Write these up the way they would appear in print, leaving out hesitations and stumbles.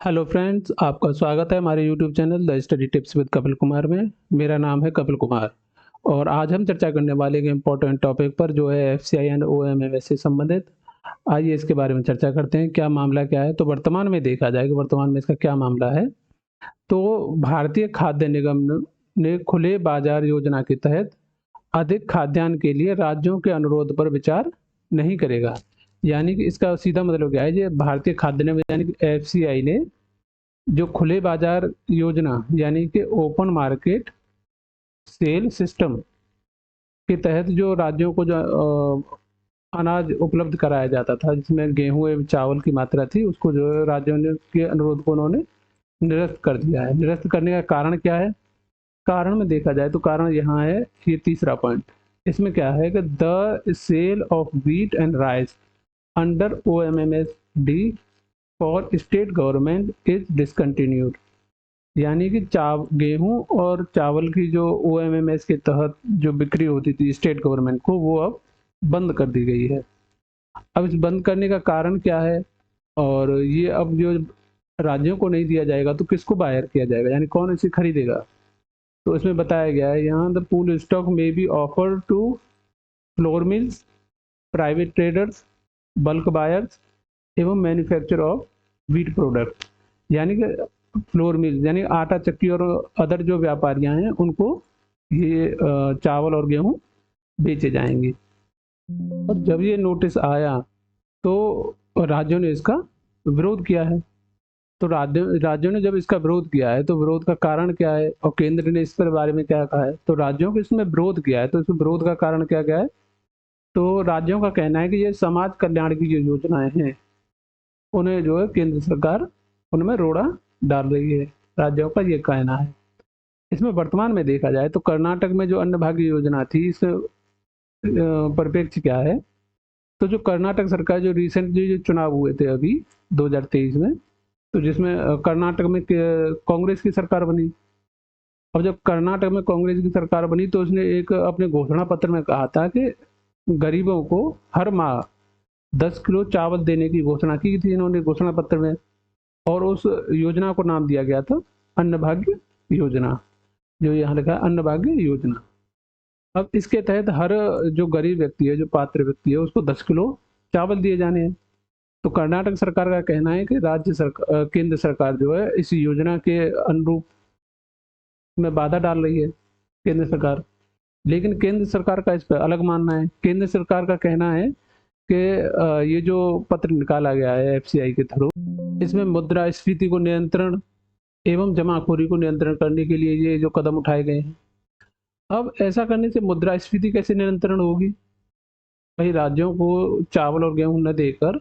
Hello friends, आपका स्वागत है हमारे YouTube channel the study tips with Kapil Kumar में। मेरा नाम है कपिल कुमार और आज हम चर्चा करने वाले एक इम्पोर्टेंट टॉपिक पर जो है एफसीआई एंड ओएमएमएस से संबंधित। आइए इसके बारे में चर्चा करते हैं, क्या मामला क्या है। तो वर्तमान में देखा जाए कि वर्तमान में इसका क्या मामला है। तो भारतीय खाद्य निगम ने खुले बाजार योजना के तहत अधिक खाद्यान्न के लिए राज्यों के अनुरोध पर विचार नहीं करेगा। यानी कि इसका सीधा मतलब क्या है, ये भारतीय खाद्य निगम यानी कि एफसीआई ने जो खुले बाजार योजना यानी कि ओपन मार्केट सेल सिस्टम के तहत जो राज्यों को जो अनाज उपलब्ध कराया जाता था, जिसमें गेहूं एवं चावल की मात्रा थी, उसको जो है राज्यों ने के अनुरोध को उन्होंने निरस्त कर दिया है। निरस्त करने का कारण क्या है? कारण में देखा जाए तो कारण यहाँ है, ये तीसरा पॉइंट। इसमें क्या है कि the sale of wheat and rice under OMMS D for state government is discontinued. यानी कि गेहूं और चावल की जो ओएमएमएस के तहत जो बिक्री होती थी स्टेट गवर्नमेंट को, वो अब बंद कर दी गई है। अब इस बंद करने का कारण क्या है? और ये अब जो राज्यों को नहीं दिया जाएगा तो किसको बायर किया जाएगा, यानी कौन इसे खरीदेगा? तो इसमें बताया गया है यहाँ, the pool stock may be offer to flour mills, private traders, bulk buyers एवं मैन्युफैक्चर ऑफ व्हीट प्रोडक्ट। यानी कि फ्लोर मिल यानी आटा चक्की और अदर जो व्यापारियां हैं, उनको ये चावल और गेहूं बेचे जाएंगे। और जब ये नोटिस आया तो राज्यों ने इसका विरोध किया है। तो राज्यों ने जब इसका विरोध किया है तो विरोध का कारण क्या है और केंद्र ने इस पर बारे में क्या कहा है? तो राज्यों को इसमें विरोध किया है, तो इसमें विरोध का कारण क्या क्या है? तो राज्यों का कहना है कि ये समाज कल्याण की जो योजनाएं हैं, उन्हें जो है केंद्र सरकार उनमें रोड़ा डाल रही है। राज्यों का ये कहना है। इसमें वर्तमान में देखा जाए तो कर्नाटक में जो अन्न भाग्य योजना थी, इस परिप्रेक्ष्य क्या है? तो जो कर्नाटक सरकार, जो रिसेंटली जो चुनाव हुए थे अभी 2023 में, तो जिसमें कर्नाटक में कांग्रेस की सरकार बनी। अब जब कर्नाटक में कांग्रेस की सरकार बनी तो उसने एक अपने घोषणा पत्र में कहा था कि गरीबों को हर माह 10 किलो चावल देने की घोषणा की थी इन्होंने घोषणा पत्र में। और उस योजना को नाम दिया गया था अन्न भाग्य योजना, जो यहाँ लिखा है अन्न भाग्य योजना। अब इसके तहत हर जो गरीब व्यक्ति है, जो पात्र व्यक्ति है, उसको 10 किलो चावल दिए जाने हैं। तो कर्नाटक सरकार का कहना है कि केंद्र सरकार जो है इस योजना के अनुरूप में बाधा डाल रही है, केंद्र सरकार। लेकिन केंद्र सरकार का इस पर अलग मानना है। केंद्र सरकार का कहना है कि ये जो पत्र निकाला गया है एफसीआई के थ्रू, इसमें मुद्रास्फीति को नियंत्रण एवं जमाखोरी को नियंत्रण करने के लिए ये जो कदम उठाए गए हैं। अब ऐसा करने से मुद्रास्फीति कैसे नियंत्रण होगी? भाई, राज्यों को चावल और गेहूं न देकर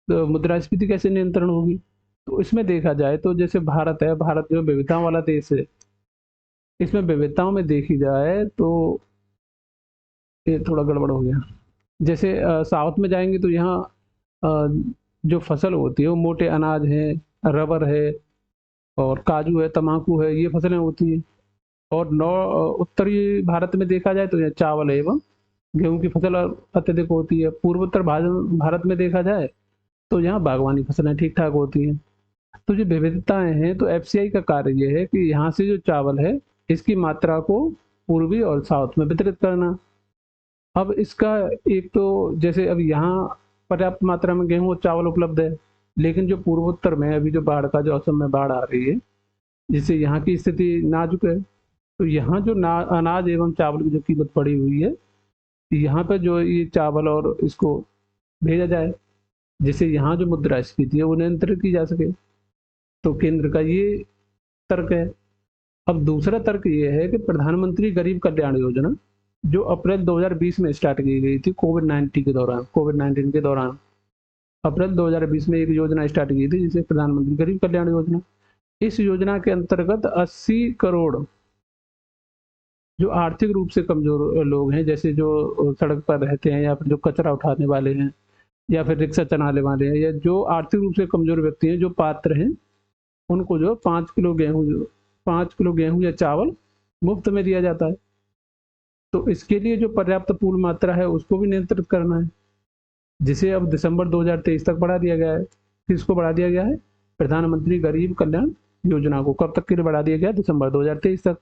तो मुद्रास्फीति कैसे नियंत्रण होगी? तो इसमें देखा जाए तो जैसे भारत है, भारत जो विविधताओं वाला देश है, इसमें विविधताओं में देखी जाए तो ये थोड़ा गड़बड़ हो गया। जैसे साउथ में जाएंगे तो यहाँ अ, जो फसल होती है वो मोटे अनाज है, रबर है और काजू है, तम्बाकू है, ये फसलें होती हैं। और उत्तरी भारत में देखा जाए तो यह चावल एवं गेहूं की फसल अत्यधिक होती है। पूर्वोत्तर भारत में देखा जाए तो यहाँ बागवानी फसलें ठीक ठाक होती हैं। तो जो विविधताएं हैं, तो एफसीआई का कार्य ये है कि यहाँ से जो चावल है, इसकी मात्रा को पूर्वी और साउथ में वितरित करना। अब इसका एक तो जैसे अब यहाँ पर्याप्त मात्रा में गेहूं और चावल उपलब्ध है, लेकिन जो पूर्वोत्तर में अभी जो बाढ़ का जो असम में बाढ़ आ रही है, जिससे यहाँ की स्थिति नाजुक है। तो यहाँ जो अनाज एवं चावल की जो कीमत पड़ी हुई है, यहाँ पे जो ये चावल और इसको भेजा जाए, जिससे यहाँ जो मुद्रास्फीति है वो नियंत्रित की जा सके। तो केंद्र का ये तर्क है। अब दूसरा तर्क ये है कि प्रधानमंत्री गरीब कल्याण योजना, जो अप्रैल 2020 में स्टार्ट की गई थी कोविड 19 के दौरान अप्रैल 2020 में एक योजना स्टार्ट की थी, जिसे प्रधानमंत्री गरीब कल्याण योजना। इस योजना के अंतर्गत 80 करोड़ जो आर्थिक रूप से कमजोर लोग हैं, जैसे जो सड़क पर रहते हैं या फिर जो कचरा उठाने वाले हैं या फिर रिक्शा चलाने वाले हैं, या जो आर्थिक रूप से कमजोर व्यक्ति हैं, जो पात्र हैं, उनको जो 5 किलो गेहूं या चावल मुफ्त में दिया जाता है। तो इसके लिए जो पर्याप्त पूर्ण मात्रा है उसको भी नियंत्रित करना है, जिसे अब दिसंबर 2023 तक बढ़ा दिया गया है। किसको बढ़ा दिया गया है? प्रधानमंत्री गरीब कल्याण योजना को कब तक के लिए बढ़ा दिया गया? दिसंबर 2023 तक।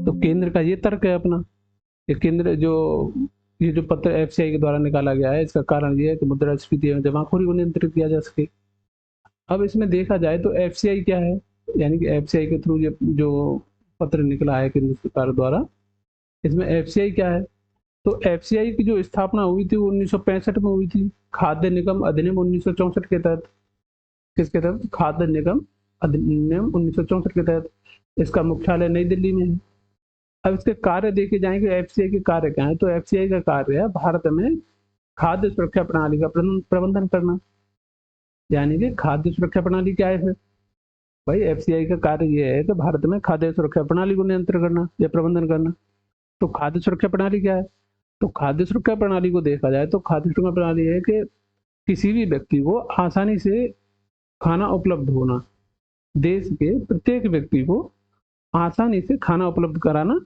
तो केंद्र का ये तर्क है अपना, ये केंद्र जो ये जो पत्र एफसीआई के द्वारा निकाला गया है, इसका कारण ये है कि मुद्रास्फीति एवं जमाखोरी को नियंत्रित किया जा सके। अब इसमें देखा जाए तो एफसीआई क्या है, यानी कि एफसीआई के थ्रू ये जो पत्र निकला है केंद्र सरकार द्वारा, इसमें एफसीआई क्या है? तो एफसीआई की जो स्थापना हुई थी वो 1965 में हुई थी, खाद्य निगम अधिनियम 1964 के तहत। किसके तहत? खाद्य निगम अधिनियम 1964 के तहत। इसका मुख्यालय नई दिल्ली में है। अब इसके कार्य देखे जाएंगे, एफसीआई के कार्य क्या है? तो एफसीआई का कार्य है भारत में खाद्य सुरक्षा प्रणाली का प्रबंधन करना। यानी कि खाद्य सुरक्षा प्रणाली क्या है फिर? भाई एफसीआई का कार्य यह है कि भारत में खाद्य सुरक्षा प्रणाली को नियंत्रण करना या प्रबंधन करना। तो खाद्य सुरक्षा प्रणाली क्या है? तो खाद्य सुरक्षा प्रणाली को देखा जाए तो खाद्य सुरक्षा प्रणाली है कि किसी भी व्यक्ति को आसानी से खाना उपलब्ध होना, देश के प्रत्येक व्यक्ति को आसानी से खाना उपलब्ध कराना,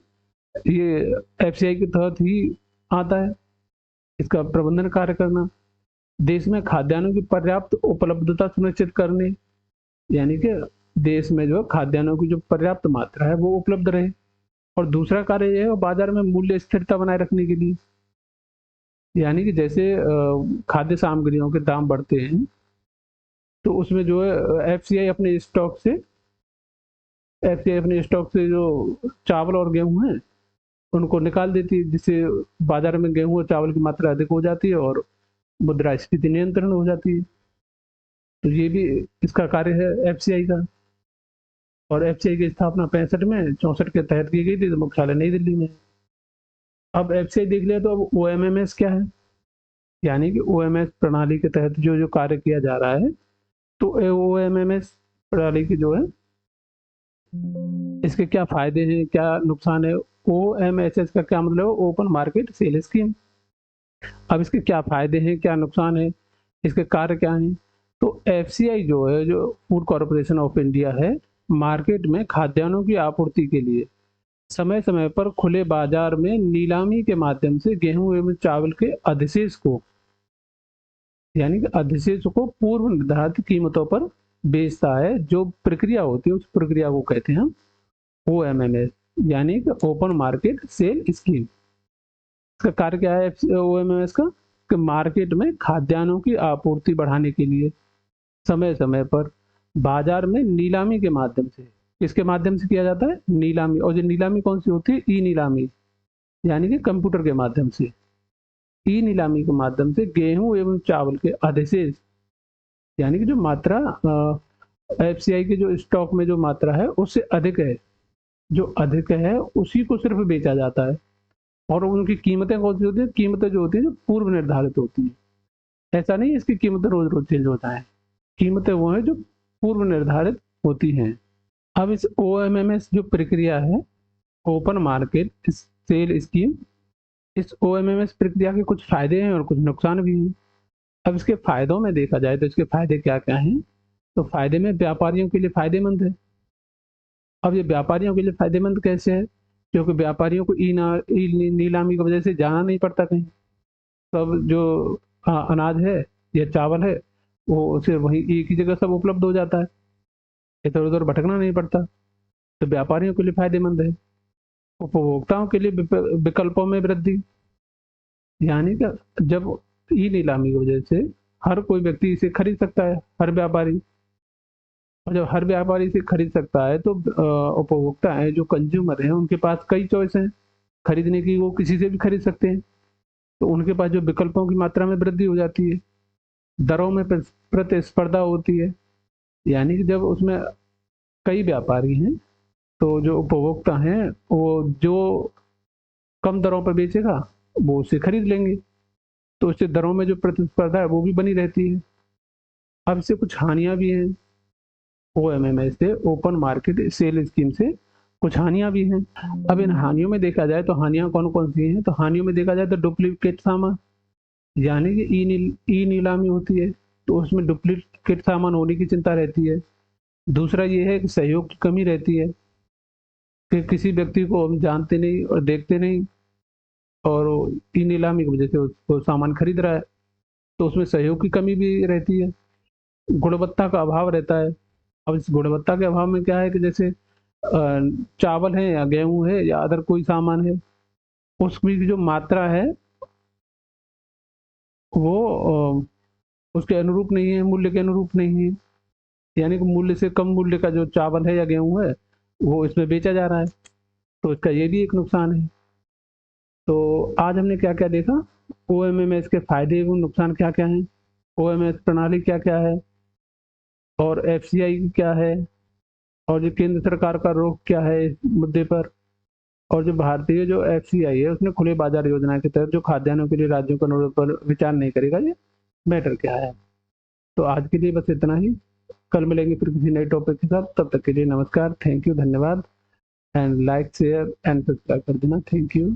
ये एफसीआई के तहत ही आता है। इसका प्रबंधन कार्य करना, देश में खाद्यान्नों की पर्याप्त उपलब्धता सुनिश्चित करने, यानी कि देश में जो खाद्यान्नों की जो पर्याप्त मात्रा है वो उपलब्ध रहे। और दूसरा कार्य यह है बाजार में मूल्य स्थिरता बनाए रखने के लिए, यानी कि जैसे खाद्य सामग्रियों के दाम बढ़ते हैं तो उसमें जो है एफसीआई अपने स्टॉक से जो चावल और गेहूं है उनको निकाल देती है, जिससे बाजार में गेहूं और चावल की मात्रा अधिक हो जाती है और मुद्रास्फीति नियंत्रण हो जाती है। तो ये भी इसका कार्य है एफसीआई का। और एफसीआई की स्थापना 65 में 64 के तहत की गई थी, तो मुख्यालय नई दिल्ली में। अब एफसीआई देख लिया तो अब ओएमएमएस क्या है, यानी कि ओएमएस प्रणाली के तहत जो जो कार्य किया जा रहा है, तो ओएमएमएस प्रणाली की जो है इसके क्या फायदे हैं, क्या नुकसान है? ओएमएसएस का क्या मतलब है? Open market sale scheme. अब इसके क्या फायदे हैं, क्या नुकसान है, इसके कार्य क्या हैं? तो एफसीआई जो है, जो फूड कॉरपोरेशन ऑफ इंडिया है, मार्केट में खाद्यान्नों की आपूर्ति के लिए समय समय पर खुले बाजार में नीलामी के माध्यम से गेहूं एवं चावल के अधिशेष को, यानी कि अधिशेष को पूर्व निर्धारित कीमतों पर बेचता है। जो प्रक्रिया होती है उस प्रक्रिया को कहते हैं हम ओएमएमएस, यानी कि ओपन मार्केट सेल स्कीम। इसका कार्य क्या है ओएमएमएस का? कि मार्केट में खाद्यान्नों की आपूर्ति बढ़ाने के लिए समय समय पर बाजार में नीलामी के माध्यम से, किसके माध्यम से किया जाता है? नीलामी। और जो नीलामी कौन सी होती है? ई नीलामी, यानी कि कंप्यूटर के माध्यम से। ई नीलामी के माध्यम से गेहूं एवं चावल के अधिशेष, यानी कि जो मात्रा एफसीआई के जो स्टॉक में जो मात्रा है उससे अधिक है, जो अधिक है उसी को सिर्फ बेचा जाता है। और उनकी कीमतें कौन सी होती है? कीमतें जो होती है जो पूर्व निर्धारित होती है। ऐसा नहीं है इसकी कीमतें रोज रोज चेंज होता है, कीमतें वो है जो पूर्व निर्धारित होती हैं। अब इस ओएमएमएस जो प्रक्रिया है, ओपन मार्केट सेल स्कीम, इस ओएमएमएस प्रक्रिया के कुछ फायदे हैं और कुछ नुकसान भी हैं। अब इसके फायदों में देखा जाए तो इसके फायदे क्या क्या हैं? तो फायदे में व्यापारियों के लिए फायदेमंद है। अब ये व्यापारियों के लिए फायदेमंद कैसे है? क्योंकि व्यापारियों को नीलामी की वजह से जाना नहीं पड़ता कहीं। सब जो अनाज है या चावल है वो उसे वहीं एक ही जगह सब उपलब्ध हो जाता है, इधर उधर भटकना नहीं पड़ता। तो व्यापारियों के लिए फायदेमंद है। उपभोक्ताओं के लिए विकल्पों में वृद्धि, यानी कि जब ई नीलामी की वजह से हर कोई व्यक्ति इसे खरीद सकता है, हर व्यापारी। और जब हर व्यापारी इसे खरीद सकता है तो उपभोक्ता है, जो कंज्यूमर है, उनके पास कई चॉइस हैं खरीदने की, वो किसी से भी खरीद सकते हैं। तो उनके पास जो विकल्पों की मात्रा में वृद्धि हो जाती है, दरों में प्रतिस्पर्धा होती है। यानी कि जब उसमें कई व्यापारी हैं तो जो उपभोक्ता हैं वो जो कम दरों पर बेचेगा वो उसे खरीद लेंगे, तो उससे दरों में जो प्रतिस्पर्धा है वो भी बनी रहती है। अब इससे कुछ हानियां भी हैं, ओएमएमएस से, ओपन मार्केट सेल स्कीम से कुछ हानियां भी हैं। अब इन हानियों में देखा जाए तो हानियां कौन कौन सी हैं? तो हानियों में देखा जाए तो डुप्लीकेट सामान, यानी कि ई नीलामी होती है तो उसमें डुप्लीकेट सामान होने की चिंता रहती है। दूसरा ये है कि सहयोग की कमी रहती है, कि किसी व्यक्ति को हम जानते नहीं और देखते नहीं और ई नीलामी की वजह से वो सामान खरीद रहा है। तो उसमें सहयोग की कमी भी रहती है, गुणवत्ता का अभाव रहता है। अब इस गुणवत्ता के अभाव में क्या है कि जैसे चावल है या गेहूँ है या अदर कोई सामान है, उसकी जो मात्रा है वो उसके अनुरूप नहीं है, मूल्य के अनुरूप नहीं है। यानी कि मूल्य से कम मूल्य का जो चावल है या गेहूँ है, वो इसमें बेचा जा रहा है, तो इसका ये भी एक नुकसान है। तो आज हमने क्या-क्या देखा, ओएमएमएस के फ़ायदे एवं नुकसान क्या-क्या हैं, ओएमएस प्रणाली क्या-क्या है और एफसीआई क्या है और जो केंद्र सरकार का रुख क्या है इस मुद्दे पर, और जो भारतीय जो एफसीआई है उसने खुले बाजार योजना के तहत जो खाद्यान्नों के लिए राज्यों के अनुरोध पर विचार नहीं करेगा, ये मैटर क्या है। तो आज के लिए बस इतना ही, कल मिलेंगे फिर किसी नए टॉपिक के साथ, तब तक के लिए नमस्कार, थैंक यू, धन्यवाद and like share and subscribe कर देना, थैंक यू।